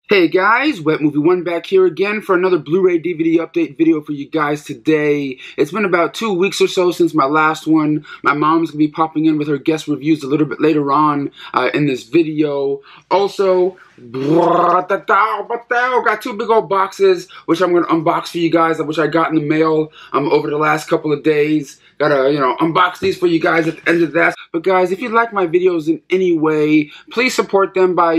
Hey guys, Wet Movie One back here again for another Blu-ray DVD update video for you guys today. It's been about 2 weeks or so since my last one. My mom's gonna be popping in with her guest reviews a little bit later on in this video. Also, got 2 big old boxes which I'm gonna unbox for you guys, which I got in the mail over the last couple of days. Gotta, unbox these for you guys at the end of that. But guys, if you like my videos in any way, please support them by,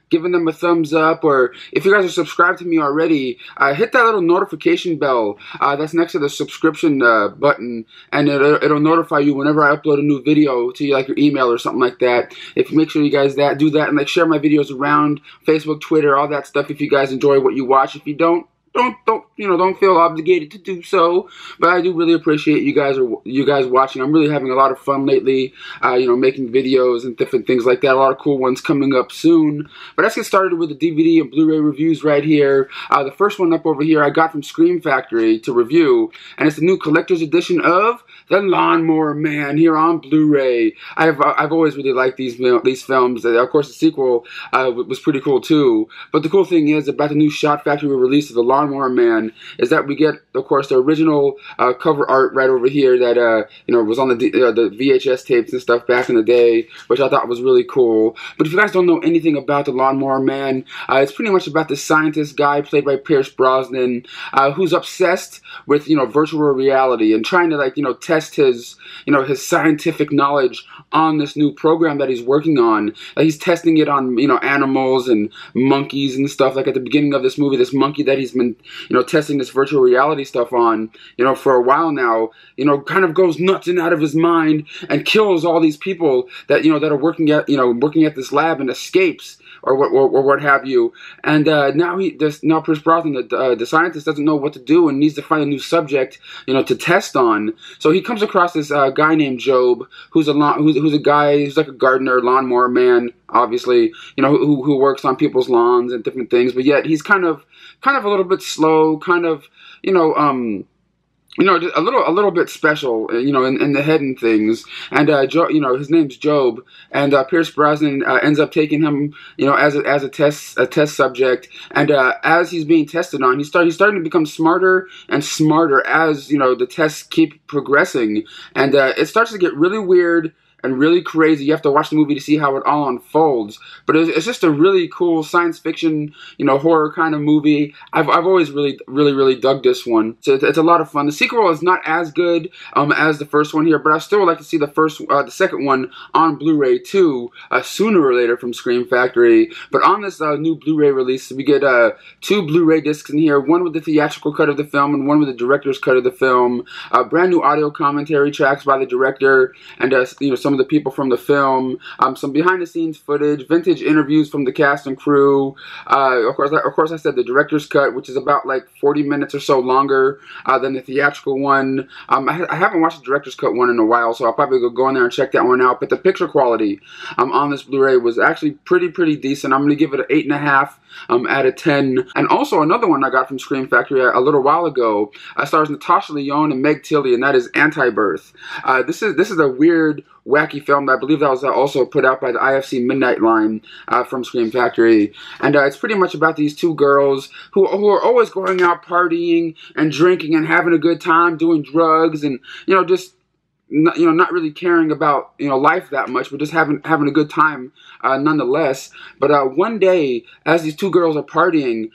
giving them a thumbs up. Or if you guys are subscribed to me already, hit that little notification bell that's next to the subscription button, and it'll notify you whenever I upload a new video to like your email or something like that. If you make sure you guys do that, and share my videos around Facebook, Twitter, all that stuff. If you guys enjoy what you watch, if you don't feel obligated to do so. But I do really appreciate you guys watching. I'm really having a lot of fun lately, making videos and different things like that. A lot of cool ones coming up soon. But let's get started with the DVD and Blu-ray reviews right here. The first one up over here I got from Scream Factory to review, and it's the new collector's edition of The Lawnmower Man here on Blu-ray. I've always really liked these films. Of course, the sequel was pretty cool too. But the cool thing is about the new Shot Factory release of The Lawnmower Man is that we get, of course, the original cover art right over here that was on the VHS tapes and stuff back in the day, which I thought was really cool. But if you guys don't know anything about The Lawnmower Man, it's pretty much about this scientist guy played by Pierce Brosnan, who's obsessed with virtual reality and trying to test his scientific knowledge on this new program that he's working on. He's testing it on animals and monkeys and stuff. Like at the beginning of this movie, this monkey that he's been testing this virtual reality stuff on for a while now kind of goes nuts and out of his mind and kills all these people that that are working at this lab and escapes or what have you. And now Pierce Brosnan, the scientist, doesn't know what to do and needs to find a new subject to test on. So he comes across this guy named Job, who's a guy who's like a gardener, lawnmower man, obviously, who works on people's lawns and different things. But yet he's kind of a little bit slow, kind of just a little bit special, in the head and things. And his name's Job, and Pierce Brosnan ends up taking him, as a test subject. And as he's being tested on, he's starting to become smarter and smarter as the tests keep progressing, and it starts to get really weird and really crazy. You have to watch the movie to see how it all unfolds. But it's just a really cool science fiction, horror kind of movie. I've always really dug this one. So it's a lot of fun. The sequel is not as good as the first one here, but I still would like to see the second one on Blu-ray too, sooner or later from Scream Factory. But on this new Blu-ray release, we get 2 Blu-ray discs in here, one with the theatrical cut of the film and one with the director's cut of the film. Brand new audio commentary tracks by the director and some of the people from the film, some behind-the-scenes footage, vintage interviews from the cast and crew. Of course, I said the director's cut, which is about like 40 minutes or so longer than the theatrical one. I haven't watched the director's cut one in a while, so I'll probably go in there and check that one out. But the picture quality on this Blu-ray was actually pretty decent. I'm going to give it an 8.5 out of 10. And also another one I got from Scream Factory a little while ago stars Natasha Lyonne and Meg Tilly, and that is Antibirth. This is a weird, wacky film. I believe that was also put out by the IFC Midnight Line from Scream Factory. And it's pretty much about these 2 girls who are always going out partying and drinking and having a good time, doing drugs, and just not really caring about life that much, but just having a good time nonetheless. But one day, as these 2 girls are partying,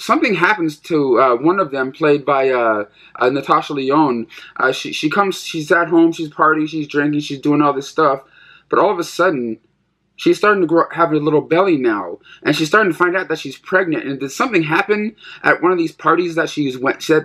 something happens to one of them, played by Natasha Lyonne. She's at home, she's partying, she's drinking, she's doing all this stuff, but all of a sudden, she's starting to have a little belly now, and she's starting to find out that she's pregnant. And did something happen at one of these parties that she went to?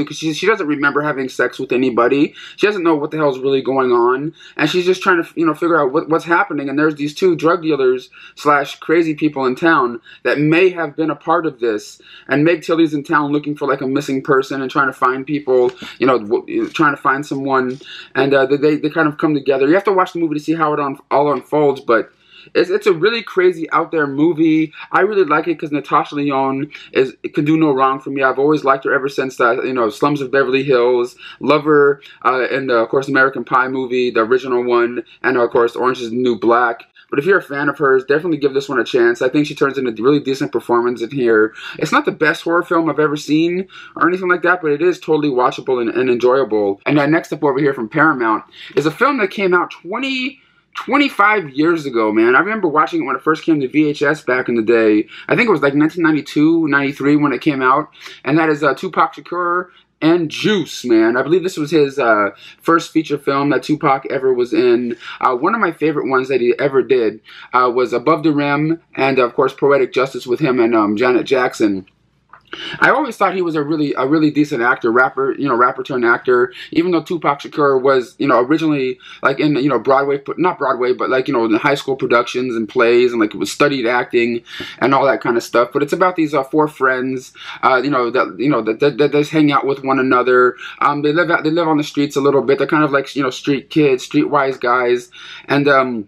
Because she doesn't remember having sex with anybody. She doesn't know what the hell is really going on, and she's just trying to figure out what's happening. And there's these 2 drug dealers / crazy people in town that may have been a part of this. And Meg Tilly's in town looking for like a missing person and trying to find people, trying to find someone. And they kind of come together. You have to watch the movie to see how it all unfolds, but it's a really crazy out there movie. I really like it because Natasha Lyonne can do no wrong for me. I've always liked her ever since that Slums of Beverly Hills. Love her in the, of course, American Pie movie, the original one, and of course Orange Is the New Black. but if you're a fan of hers, definitely give this one a chance. I think she turns in a really decent performance in here. It's not the best horror film I've ever seen or anything like that, but it is totally watchable and enjoyable. And next up over here from Paramount is a film that came out 25 years ago, man. I remember watching it when it first came to VHS back in the day. I think it was like 1992, 93 when it came out. And that is Tupac Shakur and Juice, man. I believe this was his first feature film that Tupac ever was in. One of my favorite ones that he ever did was Above the Rim, and of course Poetic Justice with him and Janet Jackson. I always thought he was a really decent actor, rapper turned actor. Even though Tupac Shakur was, originally like in, Broadway, not Broadway, but like, in high school productions and plays, and like it was studied acting and all that kind of stuff. But it's about these four friends, that just hang out with one another. They live on the streets a little bit. They're kind of like, street kids, streetwise guys, and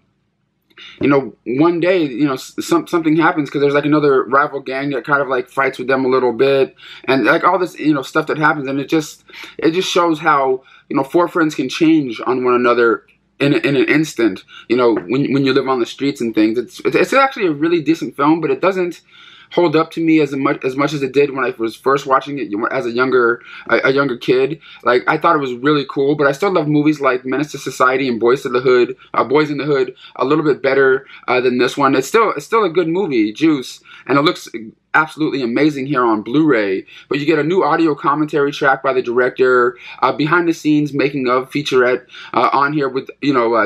one day, something happens because there's like another rival gang that kind of like fights with them a little bit, and like all this, stuff that happens, and it just shows how, four friends can change on one another in an instant. When you live on the streets and things. It's actually a really decent film, but it doesn't hold up to me as much as it did when I was first watching it as a younger kid. Like, I thought it was really cool, but I still love movies like Menace to Society and Boys in the Hood a little bit better than this one. It's still a good movie, Juice, and it looks absolutely amazing here on Blu-ray. But you get a new audio commentary track by the director, behind the scenes making of featurette on here with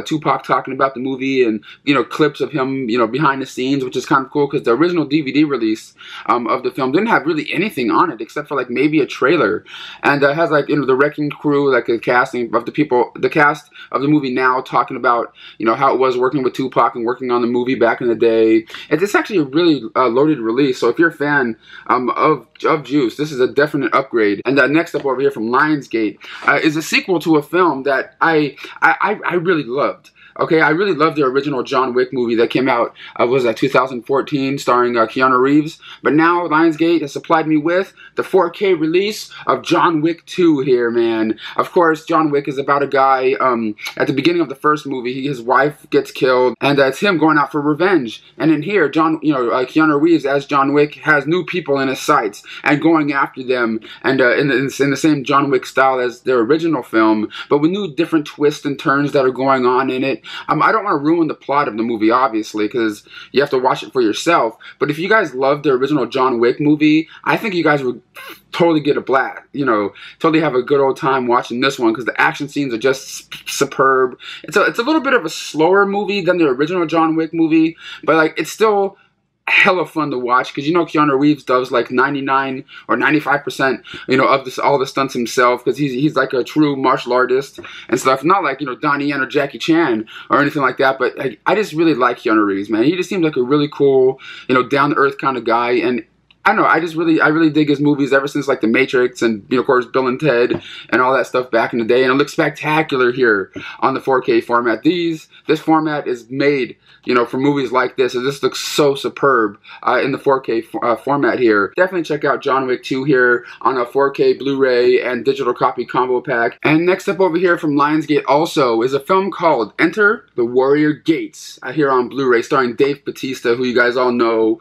Tupac talking about the movie, and clips of him behind the scenes, which is kind of cool because the original DVD release of the film didn't have really anything on it except for like maybe a trailer, and it has like the Wrecking Crew, like the casting of the cast of the movie now talking about how it was working with Tupac and working on the movie back in the day. It's actually a really loaded release, so if you're a fan of Juice, this is a definite upgrade. And next up over here from Lionsgate is a sequel to a film that I really loved. Okay, I really loved the original John Wick movie that came out, was that 2014, starring Keanu Reeves. But now Lionsgate has supplied me with the 4K release of John Wick 2 here, man. Of course, John Wick is about a guy, at the beginning of the first movie, his wife gets killed, and it's him going out for revenge. And in here, Keanu Reeves as John Wick has new people in his sights and going after them, and in the same John Wick style as their original film, but with new different twists and turns that are going on in it. I don't want to ruin the plot of the movie, obviously, because you have to watch it for yourself. But if you guys loved the original John Wick movie, I think you guys would totally get a blast, totally have a good old time watching this one, because the action scenes are just superb. It's a little bit of a slower movie than the original John Wick movie, but like it's still hella fun to watch, because Keanu Reeves does like 99 or 95% of all the stunts himself, because he's like a true martial artist and stuff, not like Donnie Yen or Jackie Chan or anything like that. But I just really like Keanu Reeves, man. He just seems like a really cool down to earth kind of guy, and I don't know, I really dig his movies ever since like The Matrix and of course Bill and Ted and all that stuff back in the day, and it looks spectacular here on the 4K format. This format is made for movies like this, and this looks so superb in the 4K format here. Definitely check out John Wick 2 here on a 4K Blu-ray and digital copy combo pack. And next up over here from Lionsgate also is a film called Enter the Warrior Gates here on Blu-ray, starring Dave Bautista, who you guys all know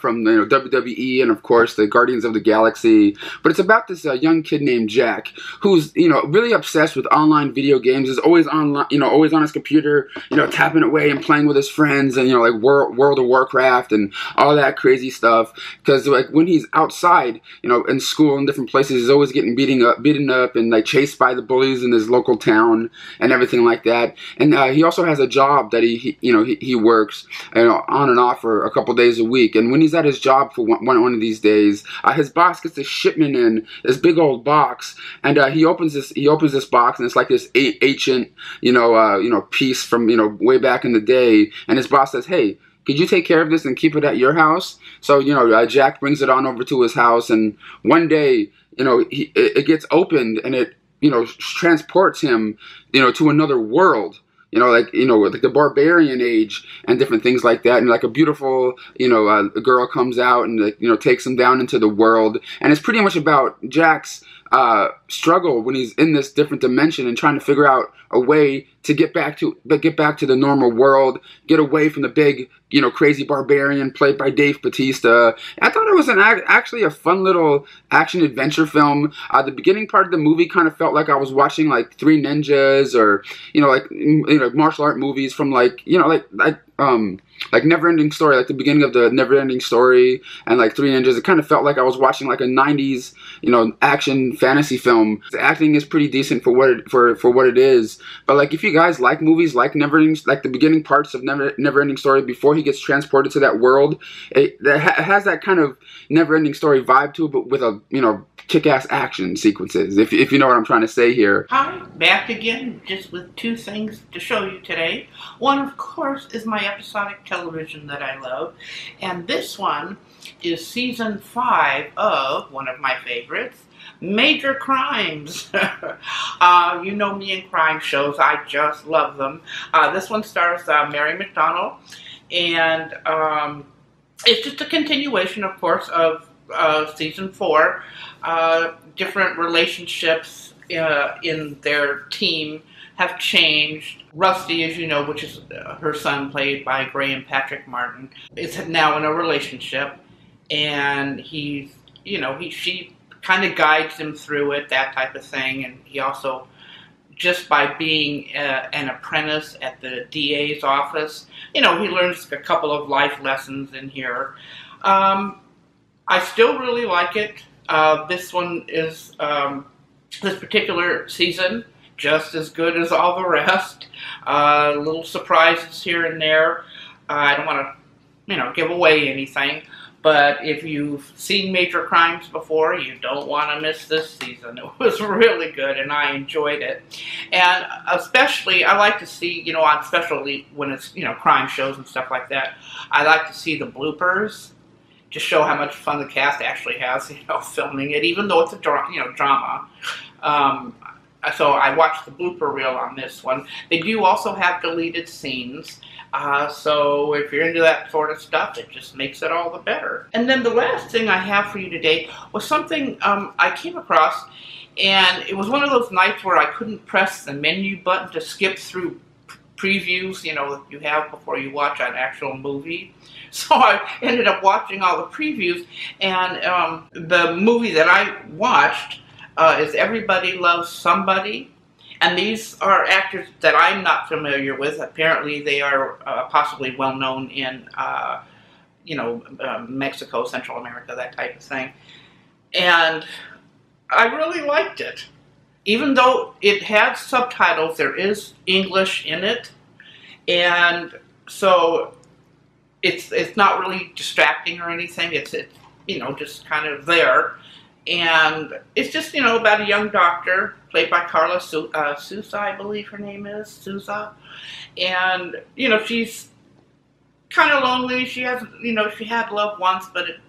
from WWE and of course the Guardians of the Galaxy. But it's about this young kid named Jack, who's really obsessed with online video games. Is always online, always on his computer, tapping away and playing with his friends, and like World of Warcraft and all that crazy stuff. Because like when he's outside, in school and different places, he's always getting beaten up and like chased by the bullies in his local town and everything like that. And he also has a job that he works on and off for a couple days a week. And when he's at his job for one of these days, his boss gets a shipment in this big old box, and he opens this box, and it's like this ancient piece from way back in the day. And his boss says, "Hey, could you take care of this and keep it at your house?" So Jack brings it on over to his house, and one day it gets opened, and it transports him to another world. Like the barbarian age and different things like that, and like a beautiful, girl comes out and takes him down into the world, and it's pretty much about Jack's struggle when he's in this different dimension and trying to figure out a way to get back to the normal world, get away from the big, crazy barbarian played by Dave Bautista. I thought it was actually a fun little action adventure film. The beginning part of the movie kind of felt like I was watching like Three Ninjas or martial art movies from like Never-Ending Story, like the beginning of the Never-Ending Story and like Three Ninjas. It kind of felt like I was watching like a 90s, action fantasy film. The acting is pretty decent for what it is. But like if you guys like movies like the beginning parts of Never-Ending Story before he gets transported to that world, it has that kind of Never-Ending Story vibe to it, but with a, kick-ass action sequences, if you know what I'm trying to say here. Hi, back again, just with two things to show you today. One, of course, is my episodic television that I love, and this one is season 5 of one of my favorites, Major Crimes. You know me in crime shows, I just love them. This one stars Mary McDonnell, and it's just a continuation, of course, of season 4. Different relationships in their team have changed. Rusty, as you know, which is her son, played by Graham Patrick Martin, is now in a relationship, and she kind of guides him through it, that type of thing. And he also, just by being an apprentice at the DA's office, he learns a couple of life lessons in here. I still really like it. This one is, this particular season, just as good as all the rest. Little surprises here and there. I don't want to, give away anything. But if you've seen Major Crimes before, you don't want to miss this season. It was really good, and I enjoyed it. And especially, I like to see, especially when it's, crime shows and stuff like that, I like to see the bloopers. Just show how much fun the cast actually has, filming it, even though it's a drama. So I watched the blooper reel on this one. They do also have deleted scenes, so if you're into that sort of stuff, it just makes it all the better. And then the last thing I have for you today was something I came across, and it was one of those nights where I couldn't press the menu button to skip through previews, that you have before you watch an actual movie. So I ended up watching all the previews, and the movie that I watched is Everybody Loves Somebody, and these are actors that I'm not familiar with. Apparently they are possibly well known in, Mexico, Central America, that type of thing. And I really liked it. Even though it had subtitles, there is English in it, and so it's not really distracting or anything. It's just kind of there, and it's just about a young doctor played by Carla Sousa, I believe her name is Sousa, and she's kind of lonely. She has she had love once, but it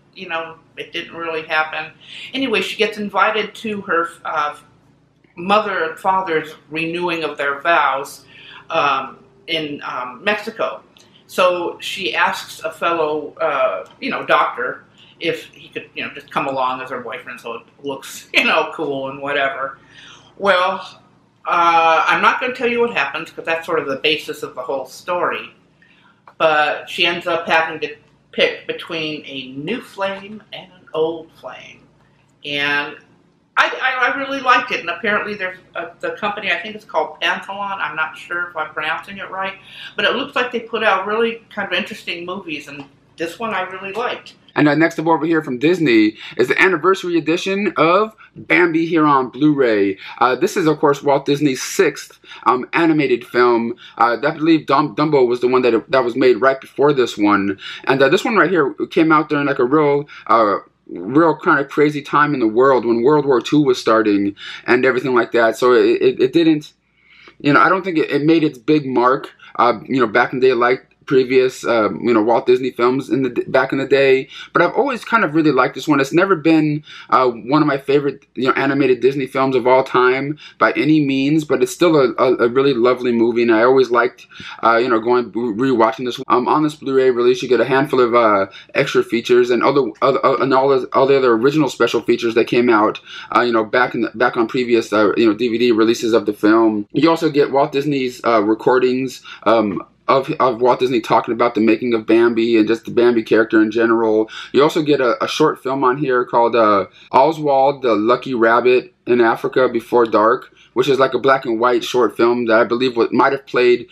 didn't really happen. Anyway, she gets invited to her mother and father's renewing of their vows in Mexico. So she asks a fellow, doctor if he could, just come along as her boyfriend so it looks, cool and whatever. Well, I'm not going to tell you what happens because that's sort of the basis of the whole story. But she ends up having to pick between a new flame and an old flame. And I really liked it, and apparently there's the company, I think it's called Panthalon. I'm not sure if I'm pronouncing it right, but it looks like they put out really kind of interesting movies, and this one I really liked. And next up over here from Disney is the anniversary edition of Bambi here on Blu-ray. This is, of course, Walt Disney's 6th animated film. I believe Dumbo was the one that was made right before this one. And this one right here came out during like a real kind of crazy time in the world when World War II was starting and everything like that. So it didn't, I don't think it made its big mark, back in the day like previous, Walt Disney films back in the day. But I've always kind of really liked this one. It's never been one of my favorite, animated Disney films of all time by any means, but it's still a really lovely movie, and I always liked, going rewatching this. On this Blu-ray release, you get a handful of extra features and all the other original special features that came out, back on previous, DVD releases of the film. You also get Walt Disney's recordings of Walt Disney talking about the making of Bambi and just the Bambi character in general. You also get a short film on here called Oswald the Lucky Rabbit in Africa Before Dark, which is like a black and white short film that I believe might have played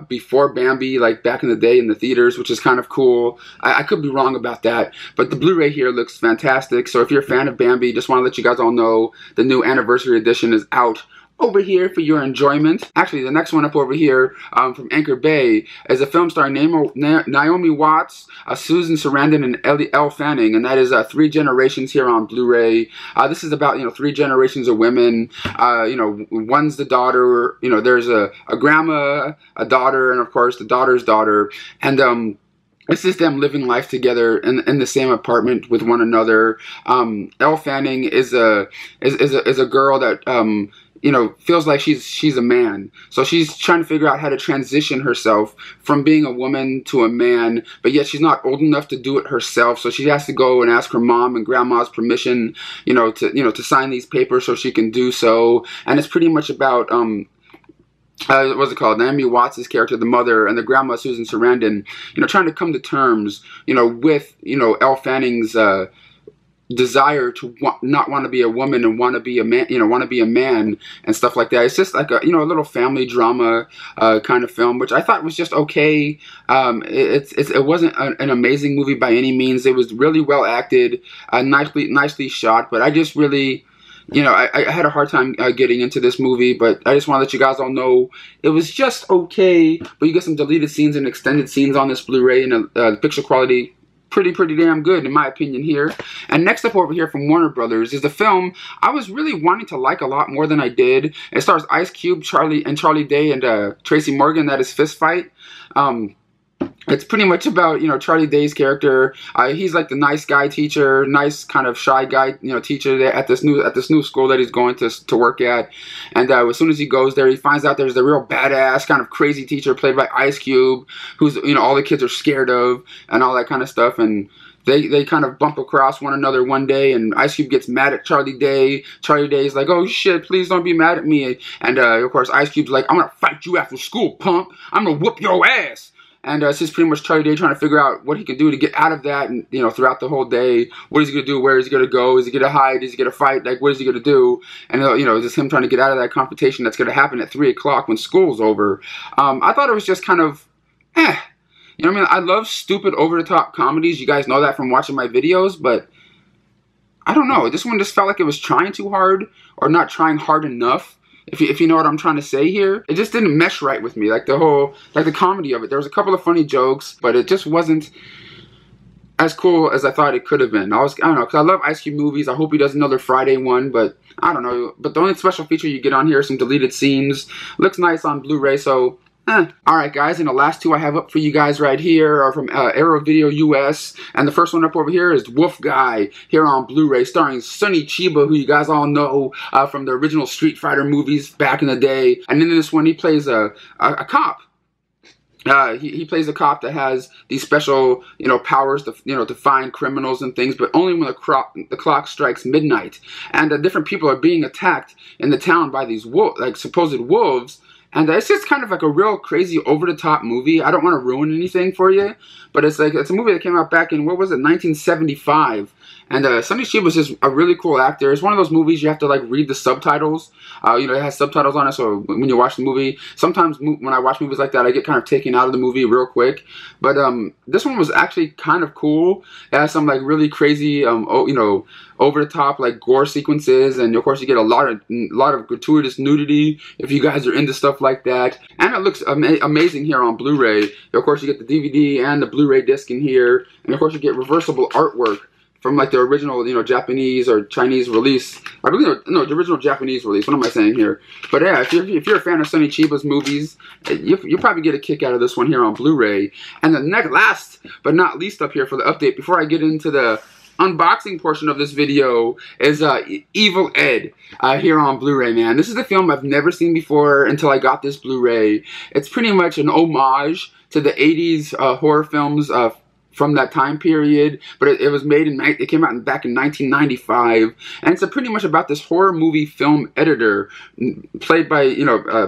before Bambi, like back in the day in the theaters, which is kind of cool. I could be wrong about that, but the Blu-ray here looks fantastic. So if you're a fan of Bambi, just want to let you guys all know the new anniversary edition is out over here for your enjoyment. Actually, the next one up over here from Anchor Bay is a film starring Naomi Watts, Susan Sarandon, and Elle Fanning, and that is 3 Generations here on Blu-ray. This is about 3 generations of women. One's the daughter. There's a grandma, a daughter, and of course the daughter's daughter, and it's just them living life together in the same apartment with one another. Elle Fanning is a girl that feels like she's a man. So she's trying to figure out how to transition herself from being a woman to a man, but yet she's not old enough to do it herself. So she has to go and ask her mom and grandma's permission, to sign these papers so she can do so. And it's pretty much about what's it called? Naomi Watts' character, the mother, and the grandma, Susan Sarandon, trying to come to terms, with, Elle Fanning's desire to not want to be a woman and want to be a man, and stuff like that. It's just like a little family drama kind of film, which I thought was just okay. It wasn't an amazing movie by any means. It was really well acted, nicely shot, but I just really, I had a hard time getting into this movie, but I just want to let you guys all know it was just okay. But you get some deleted scenes and extended scenes on this Blu-ray, and the picture quality pretty damn good in my opinion here. And next up over here from Warner Brothers is the film I was really wanting to like a lot more than I did. It stars Ice Cube, Charlie Day, and Tracy Morgan. That is Fist Fight. It's pretty much about, Charlie Day's character. He's like the nice guy teacher, nice kind of shy guy, teacher at this new school that he's going to work at. And as soon as he goes there, he finds out there's the real badass kind of crazy teacher played by Ice Cube, who's, all the kids are scared of and all that kind of stuff. And they kind of bump across one another one day, and Ice Cube gets mad at Charlie Day. Charlie Day's like, oh shit, please don't be mad at me. And of course Ice Cube's like, I'm gonna fight you after school, punk. I'm gonna whoop your ass. And it's just pretty much Charlie Day trying to figure out what he can do to get out of that, and throughout the whole day, what is he gonna do? Where is he gonna go? Is he gonna hide? Is he gonna fight? Like, what is he gonna do? And just him trying to get out of that confrontation that's gonna happen at 3 o'clock when school's over. I thought it was just kind of, I love stupid, over-the-top comedies. You guys know that from watching my videos, but I don't know. This one just felt like it was trying too hard, or not trying hard enough. If you know what I'm trying to say here. It just didn't mesh right with me, like the comedy of it. There was a couple of funny jokes, but it just wasn't as cool as I thought it could have been. I don't know, because I love Ice Cube movies. I hope he does another Friday one, but I don't know. But the only special feature you get on here is some deleted scenes. Looks nice on Blu-ray, so Alright guys, and the last two I have up for you guys right here are from Arrow Video US, and the first one up over here is Wolf Guy, here on Blu-ray, starring Sonny Chiba, who you guys all know from the original Street Fighter movies back in the day. And in this one he plays a cop. He plays a cop that has these special, powers to, to find criminals and things, but only when the clock strikes midnight. And different people are being attacked in the town by these supposed wolves. And it's just kind of like a real crazy, over-the-top movie. I don't want to ruin anything for you, but it's a movie that came out back in, 1975. And Sonny Chiba was just a really cool actor. It's one of those movies you have to read the subtitles. It has subtitles on it, so when you watch the movie, sometimes when I watch movies like that, I get kind of taken out of the movie real quick. But this one was actually kind of cool. It has some really crazy, over the top gore sequences, and of course you get a lot of gratuitous nudity if you guys are into stuff like that. And it looks amazing here on Blu-ray. Of course you get the DVD and the Blu-ray disc in here, and of course you get reversible artwork from like the original, Japanese or Chinese release. I believe, no, the original Japanese release. What am I saying here? But yeah, if you're a fan of Sonny Chiba's movies, you'll probably get a kick out of this one here on Blu-ray. And the last but not least up here for the update, before I get into the unboxing portion of this video, is Evil Ed here on Blu-ray, man. This is a film I've never seen before until I got this Blu-ray. It's pretty much an homage to the 80s horror films from that time period, but it was made it came out back in 1995, and it's pretty much about this horror movie film editor, played by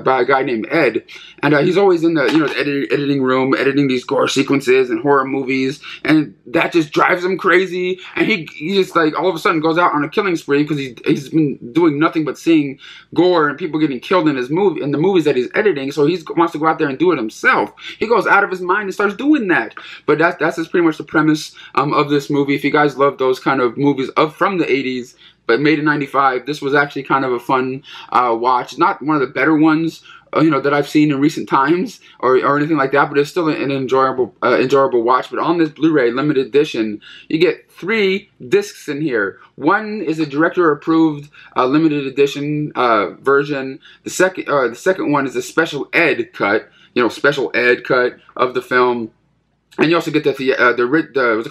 by a guy named Ed, and he's always in the the editing room, editing these gore sequences and horror movies, and that just drives him crazy, and he just like all of a sudden goes out on a killing spree because he's been doing nothing but seeing gore and people getting killed in the movies that he's editing, so he wants to go out there and do it himself. He goes out of his mind and starts doing that, but that's his pretty much the premise of this movie. If you guys love those kind of movies from the 80s but made in 95, this was actually kind of a fun watch. Not one of the better ones that I've seen in recent times or anything like that, but it's still an enjoyable watch. But on this Blu-ray limited edition, you get 3 discs in here. One is a director approved limited edition version. The second one is a special ed cut, special ed cut of the film. And you also get what's it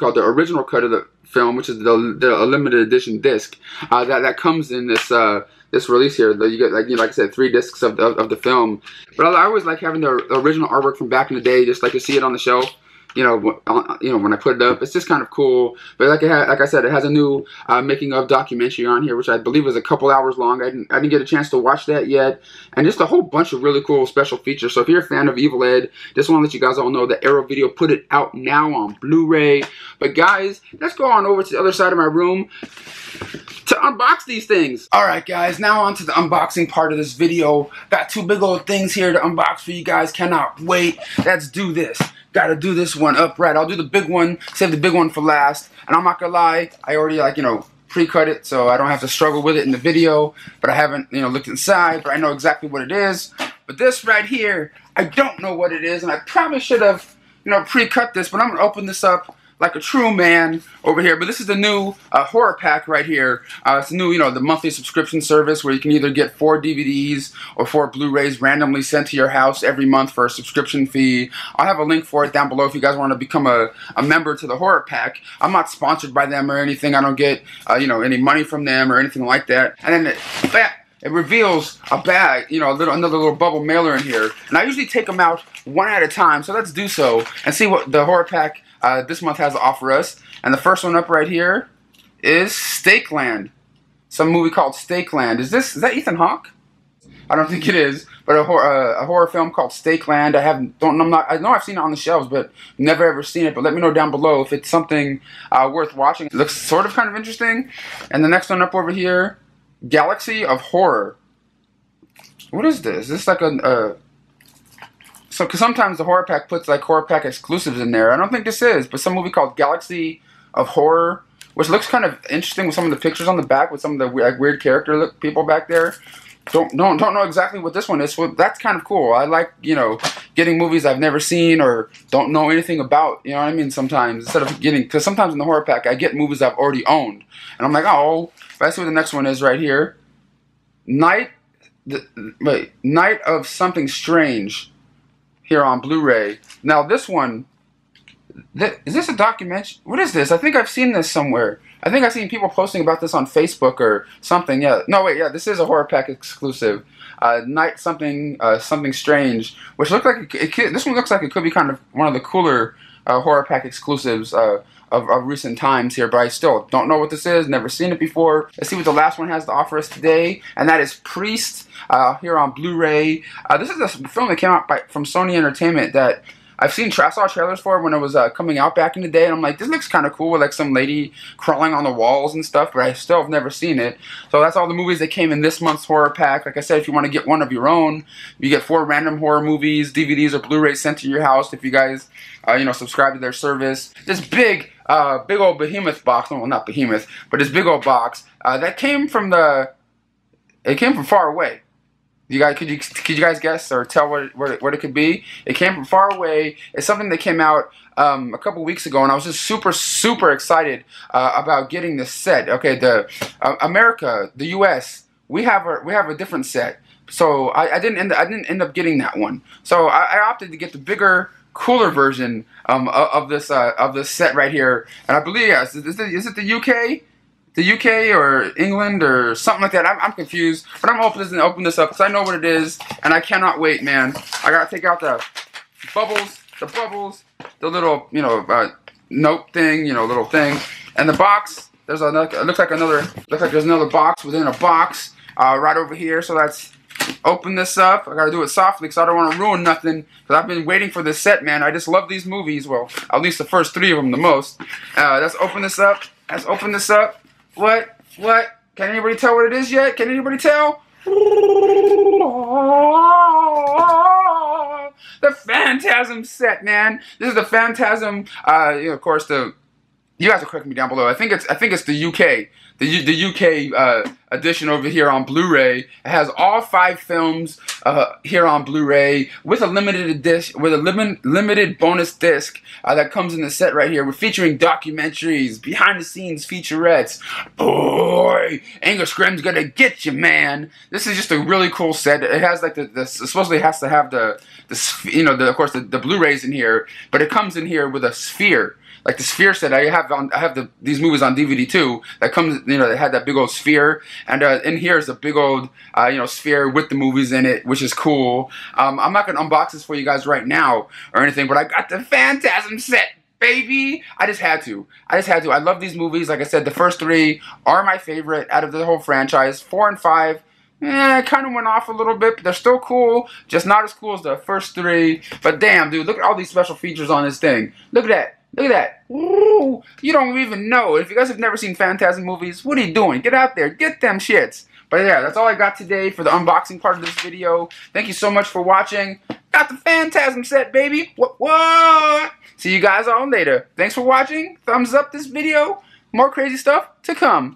called, the original cut of the film, which is the limited edition disc that comes in this release here. You get like I said, 3 discs of the film. But I always like having the original artwork from back in the day, just like to see it on the shelf. When I put it up, it's just kind of cool. But like I said, it has a new making of documentary on here, which I believe is a couple hours long. I didn't get a chance to watch that yet, and just a whole bunch of really cool special features. So if you're a fan of Evil Ed, just want to let you guys all know that Arrow Video put it out now on Blu-ray. But guys, let's go on over to the other side of my room to unbox these things. Alright guys, now on to the unboxing part of this video. Got 2 big old things here to unbox for you guys. Cannot wait. Let's do this. Gotta do this one upright. I'll do the big one, save the big one for last. And I'm not gonna lie, I already pre-cut it, so I don't have to struggle with it in the video. But I haven't, looked inside, but I know exactly what it is. But this right here, I don't know what it is, and I probably should have, pre-cut this, but I'm gonna open this up like a true man over here. But this is the new horror pack right here. It's new, the monthly subscription service where you can either get 4 DVDs or 4 Blu-rays randomly sent to your house every month for a subscription fee. I'll have a link for it down below if you guys want to become a member to the horror pack. I'm not sponsored by them or anything. I don't get, any money from them or anything like that. And then it reveals a bag, another little bubble mailer in here. And I usually take them out one at a time, so let's do so and see what the horror pack this month has to offer us. And the first one up right here is Stakeland. Some movie called Stakeland. Is that Ethan Hawke? I don't think it is, but a horror film called Stakeland. I know I've seen it on the shelves, but never ever seen it. But let me know down below if it's something worth watching. It looks sort of kind of interesting. And the next one up over here, Galaxy of Horror. What is this? Is this like because sometimes the horror pack puts like horror pack exclusives in there. I don't think this is, but some movie called Galaxy of Horror, which looks kind of interesting with some of the pictures on the back with some of the weird character people back there. Don't know exactly what this one is. So that's kind of cool. I like getting movies I've never seen or don't know anything about. You know what I mean? Sometimes instead of because sometimes in the horror pack I get movies I've already owned, and I'm like, oh, but I see what the next one is right here. Night of Something Strange. Here on Blu-ray. Now this one, is this a documentary? What is this? I think I've seen this somewhere. I think I've seen people posting about this on Facebook or something. Yeah. No, wait. Yeah, this is a horror pack exclusive. Night Something Strange, which looks like this one looks like it could be kind of one of the cooler horror pack exclusives of recent times here. But I still don't know what this is. Never seen it before. Let's see what the last one has to offer us today, and that is Priest. Here on Blu-ray. This is a film that came out from Sony Entertainment that I saw trailers for when it was coming out back in the day, and I'm like, this looks kind of cool with like some lady crawling on the walls and stuff, but I still have never seen it. So that's all the movies that came in this month's horror pack. Like I said, if you want to get one of your own, you get 4 random horror movies, DVDs, or Blu-rays sent to your house if you guys, subscribe to their service. This big old behemoth box, well, not behemoth, but this big old box, that came from it came from far away. You guys, could you guys guess or tell what it could be? It came from far away. It's something that came out a couple weeks ago, and I was just super excited about getting this set. Okay, the America, the U.S. we have a different set, so I didn't end up getting that one. So I opted to get the bigger, cooler version of this set right here, and I believe yes, is it the UK? The UK or England or something like that. I'm confused, but I'm hoping to open this up because I know what it is, and I cannot wait, man. I gotta take out the bubbles, the little, note thing, little thing, and the box. There's another. It looks like there's another box within a box right over here. So let's open this up. I gotta do it softly because I don't want to ruin nothing. Because I've been waiting for this set, man. I just love these movies. Well, at least the first 3 of them the most. Let's open this up. What? Can anybody tell what it is yet? Can anybody tell? The Phantasm set, man. This is the Phantasm. Of course, you guys will correct me down below. I think it's the UK. The UK edition over here on Blu-ray. It has all 5 films here on Blu-ray with a limited bonus disc that comes in the set right here. We're featuring documentaries, behind-the-scenes featurettes. Boy, Angus Scrimm's gonna get you, man. This is just a really cool set. It has like it supposedly has to have of course the Blu-rays in here, but it comes in here with a sphere. Like the sphere set, I have these movies on DVD too. That comes, they had that big old sphere, and in here is a big old, sphere with the movies in it, which is cool. I'm not gonna unbox this for you guys right now or anything, but I got the Phantasm set, baby. I just had to. I love these movies. Like I said, the first 3 are my favorite out of the whole franchise. 4 and 5. Kind of went off a little bit, but they're still cool. Just not as cool as the first 3. But damn, dude, look at all these special features on this thing. Look at that. Look at that. Ooh, you don't even know. If you guys have never seen Phantasm movies, what are you doing? Get out there. Get them shits. But yeah, that's all I got today for the unboxing part of this video. Thank you so much for watching. Got the Phantasm set, baby. What? See you guys all later. Thanks for watching. Thumbs up this video. More crazy stuff to come.